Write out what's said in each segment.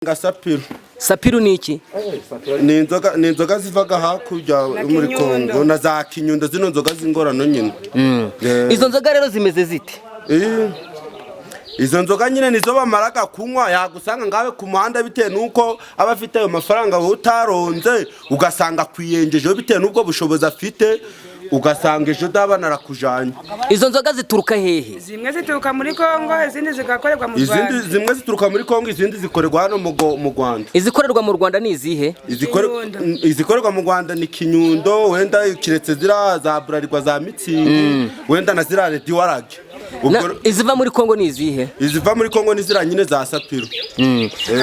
Sapiru. Sapiru ni iki? Ni inzoga zivaga hakurya muri Kongo na za Kinyundo, zino nzoga z'ingorano nyine. Izo nzoga rero zimeze zite? Izo nzoga nyine nizo bamaraga kunywa, yagusanga ngawe ku muhanda bitewe nuko aba afite ayo mafaranga utaronze, ugasanga kwiyengejeho bitewe n'ubwo bushobozi afite, ugasanga ejo dabana arakujanye. Izo nzoga zituruka hehe? Zimwe zituruka muri Kongo, izindi zigakorerwa mu Rwanda. Zimwe zituruka muri Kongo, izindi zikorerwa hano mu Rwanda. Izikorerwa mu Rwanda ni izihe? Izikorerwa mu Rwanda ni Kinyundo, wenda kiretse zira za Burarirwa za Mitsingi, wenda na zira Redi Warage. Iziva muri Kongo ni izihe? Iziva muri Kongo ni zira nyine za Sapiru.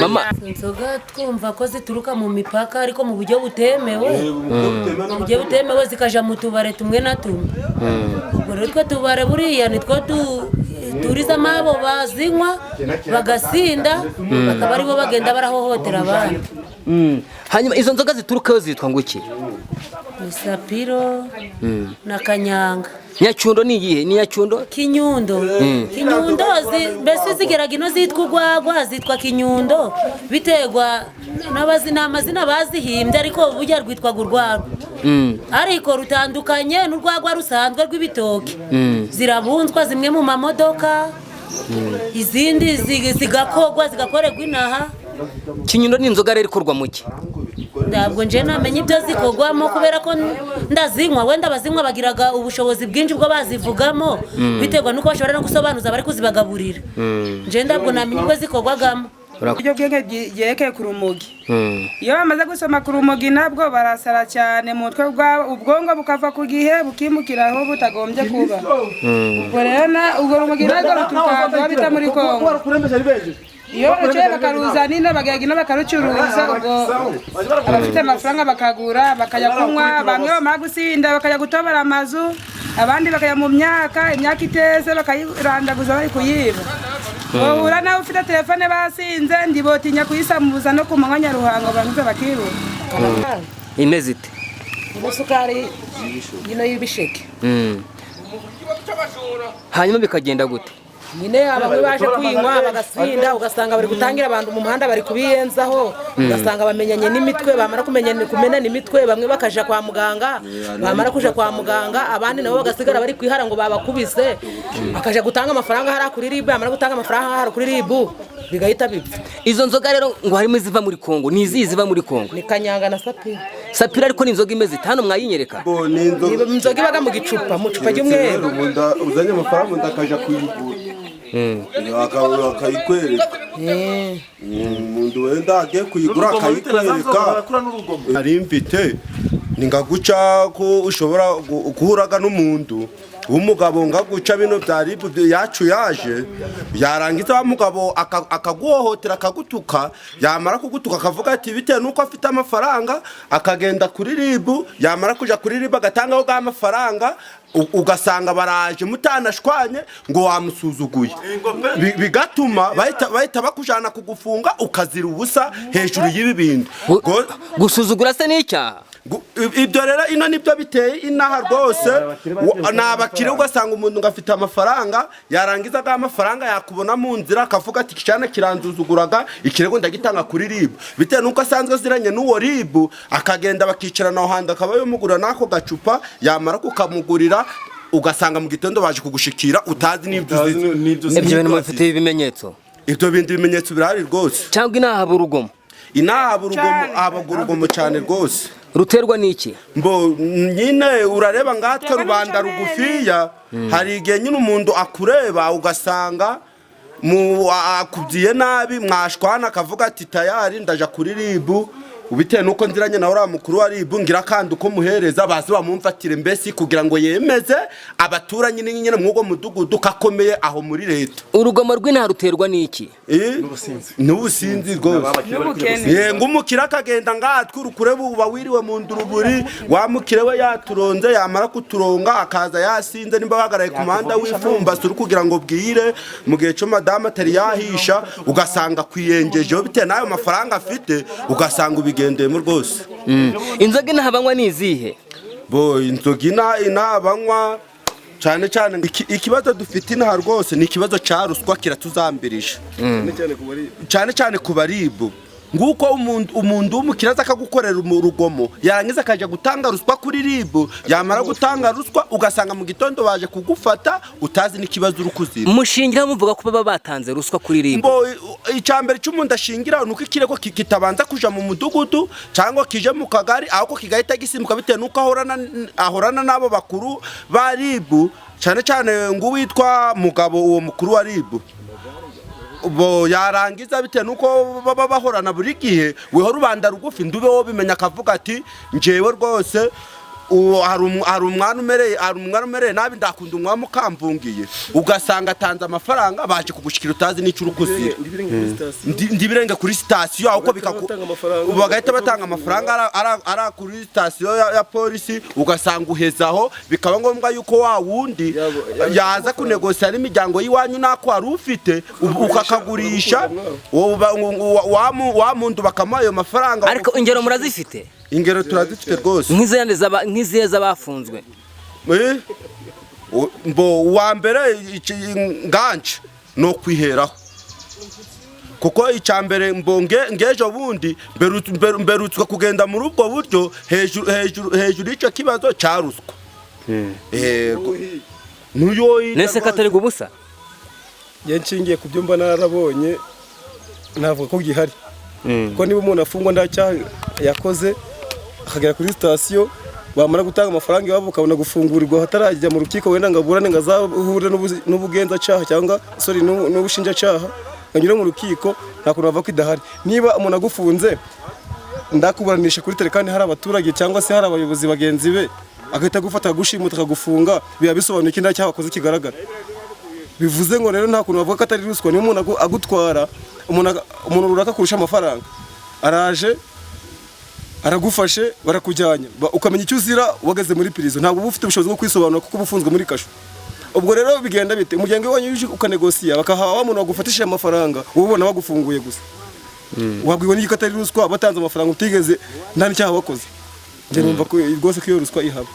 Mama, inzoga twumva ko zituruka mu mipaka ariko mu buryo butemewe. Buryo butemewe zikaja mu tubare tumwe na tumwe. Ubwo rero twe tubare buriya nitwo turiza amabo bazinywa bagasinda, bakaba aribo bagenda barahohotera abandi. Hanyuma izo nzoga ziturukaho zitwa ngo iki? Sapiro na Kanyanga. Nyacyundo ni iyihe? Ni Nyacyundo? Kinyundo. Kinyundo mbese zigeraga ino zitwa urwagwa, zitwa Kinyundo biterwa n'amazina bazihimbye, ariko burya rwitwaga urwagwa. Ariko rutandukanye n'urwagwa rusanzwe rw'ibitoki. Zirabunzwa zimwe mu mamodoka, izindi zigakorwa zigakorerwa inaha. Kinyundo ni inzoga rero ikorwa mu ki? Ntabwo nje namenye ibyo zikorwamo kubera ko ndazinywa, wenda bazinywa bagiraga ubushobozi bwinshi bwo bazivugamo biterwa nuko bashobora no gusobanuza bari kuzibagaburira. Nje ndabwo namenye uko zikorwagamo. Ibyo bwenge byekeye ku rumogi. Iyo bamaze gusoma ku rumogi nabwo barasara cyane, mutwe ubwongo bukava ku gihe bukimukiraho butagombye kuba. Ubwo rero ubwo rumogi nabwo rutuka bita muri Kongo. Iyo baciye bakaruza nino bagenda bakarucuruza, ubwo abafite amafaranga bakagura bakajya kunywa, bamwe bamara gusinda bakajya gutobora amazu, abandi bakajya mu myaka iteze bakayirandaguza bari kuyiba. Bahura nawe ufite telefone basinze ndibotinya kuyisamuza no ku manywa Nyaruhango banze bakiruka. Imeze ite? Umusukari yino y'ibisheke. Hanyuma bikagenda gute? Nyine abamwe baje kuyinywa bagasinda, ugasanga bari gutangira abantu mu muhanda bari kubiyenzaho, ugasanga bamenyanye n'imitwe, bamara kumena n'imitwe, bamwe bakaja kwa muganga, bamara kuja kwa muganga, abandi nabo bagasigara bari kwihara ngo babakubise, bakaja gutanga amafaranga hara kuri RIB, bamara gutanga amafaranga hara kuri RIB bigahita bipfa. Izo nzoga rero ngo harimo iziva muri Kongo, ni izihe ziva muri Kongo? Ni Kanyanga na Sapiru. Sapiru ariko ni inzoga imeze ite? Hano mwayinyereka? Inzoga ibaga mu gicupa, mu cupa ry'umweru. Uzanye amafaranga ndakaja kuyigura. Akayikwereka. Umuntu wenda agiye kuyigura akayikwereka. Ari mfite ningaguca ko ushobora guhuraga n'umuntu umugabo ngaguca bino byari yacu yaje yarangiza wa mugabo akaguhohotera akagutuka, yamara kugutuka akavuga ati bitewe nuko afite amafaranga, akagenda kuri RIB, yamara kuja kuri RIB agatangaho ga amafaranga, ugasanga baraje mutanashwanye ngo wamusuzuguye, bigatuma bahita bakujana kugufunga ukazira ubusa hejuru y'ibibindi. Gusuzugura se n'icyaha? Ibyo rero ino nibyo biteye inaha rwose. Nabakire ugasanga umuntu ngafite amafaranga, yarangiza ga amafaranga yakubona mu nzira akavuga ati cyane kiranzuzuguraga, ikirego ndagitanga kuri RIB, bitewe nuko asanzwe ziranye n'uwo RIB, akagenda bakicarana aho handa akaba yomugura nako gacupa, yamara kukamugurira ugasanga mu gitondo baje kugushikira utazi n'ibyo ibyo bintu bafite ibimenyetso. Ibyo bindi bimenyetso birahari rwose. Cyangwa inaha burugomo? Inaha burugomo cyane rwose. Ruterwa n'iki? Mbo nyine urareba ngatwe rubanda rugufiya, hari igihe nyine umuntu akureba ugasanga akubyiye nabi, mwashwana akavuga ati tayari ndaja kuri RIB, ubitewe nuko nziranye na uriya mukuru wa RIB ngira kandi uko muhereza bazi bamumfatire mbesi kugira ngo yemeze abaturanyi nyine mwugo mudugudu kakomeye aho muri leta. Urugomo rw'inaha ruterwa n'iki? N'ubusinzi rwose. Ngumukira akagenda ngatwe urukureba uba wiriwe mu nduruburi, wamukire we yaturonze, yamara kuturonga akaza yasinze, nimba bagaraye ku muhanda w'ifumba suri kugira ngo bwire mu gihe cyo madame atari yahisha, ugasanga kwiyengejeho bitewe n'ayo mafaranga afite, ugasanga ubigendemo rwose. Inzoga inaha banywa ni izihe? Inzoga inaha banywa cyane cyane ikibazo dufite inaha rwose ni ikibazo cya ruswa kiratuzambirije cyane cyane ku baribu. nguko umuntu w'umukiraza akagukorera urugomo yarangiza akaja gutanga ruswa kuri RIB yamara gutanga ruswa ugasanga mu gitondo baje kugufata utazi n'ikibazo urukuzira mushingira muvuga ko baba batanze ruswa kuri RIB icambere cy'umuntu ashingira nuko ikirego kitabanza kuja mu mudugudu cyangwa kije mu kagari ahoko kigahita gisimbuka bitewe nuko ahorana nabo bakuru ba RIB cyane cyane ngo witwa Mugabo uwo mukuru wa RIB bo yarangiza bitewe nuko baba bahorana buri gihe weho rubanda rugufi ndube wo bimenya akavuga ati njewe rwose hari umwana umereye nabi ndakunda umwami ukamvungiye ugasanga atanze amafaranga baje kugushikira utazi n'icyo urukuzira ndibirenge kuri sitasiyo ahubwo bagahita batanga amafaranga ara kuri sitasiyo ya polisi ugasanga uhezaho bikaba ngombwa yuko wa wundi yaza kunegosya n'imiryango y'iwanyu nako wari ufite ukakagurisha wa muntu bakamuha ayo mafaranga. Ariko ingero murazifite? Ingero turazifite rwose nk'izihe z'abafunzwe mbo wa mbere nganje no kwiheraho kuko icambere mbo ngejo bundi mberutswe kugenda muri ubwo buryo hejuru y'icyo kibazo cyaruswa nese katari gubusa yanshingiye ku byo mba narabonye navuga ko gihari ko niba umuntu afungwa ndacyaha yakoze akagera kuri sitasiyo bamara gutanga amafaranga iwabo bakabona gufungurirwa hatarajya mu rukiko wenda ngo aburane ngo azahure n'ubugenzacyaha cyangwa n'ubushinjacyaha nganyure mu rukiko nta kuntu bava ko idahari. Niba umuntu agufunze ndakuburanisha kuri telefone hari abaturage cyangwa se hari abayobozi bagenzi be agahita gufata agushimuta akagufunga biba bisobanuye ko ndacyaha wakoze kigaragara. Bivuze ngo rero nta kuntu bavuga ko atari ruswa. Niba umuntu agutwara umuntu runaka kurusha amafaranga araje aragufashe barakujyanya ukamenya icyo uzira wageze muri prison ntabwo uba ufite ubushobozi bwo kwisobanura kuko ubufunzwe muri kasho. Ubwo rero bigenda bite umuryango wanyu uje ukanegosiya bakahawa wa muntu wagufatishije amafaranga wowe ubona bagufunguye gusa wabwiwe n'iki atari ruswa batanze amafaranga utigeze nta n'icyaha wakoze. Nje numva ko rwose ko iyo ruswa ihaba.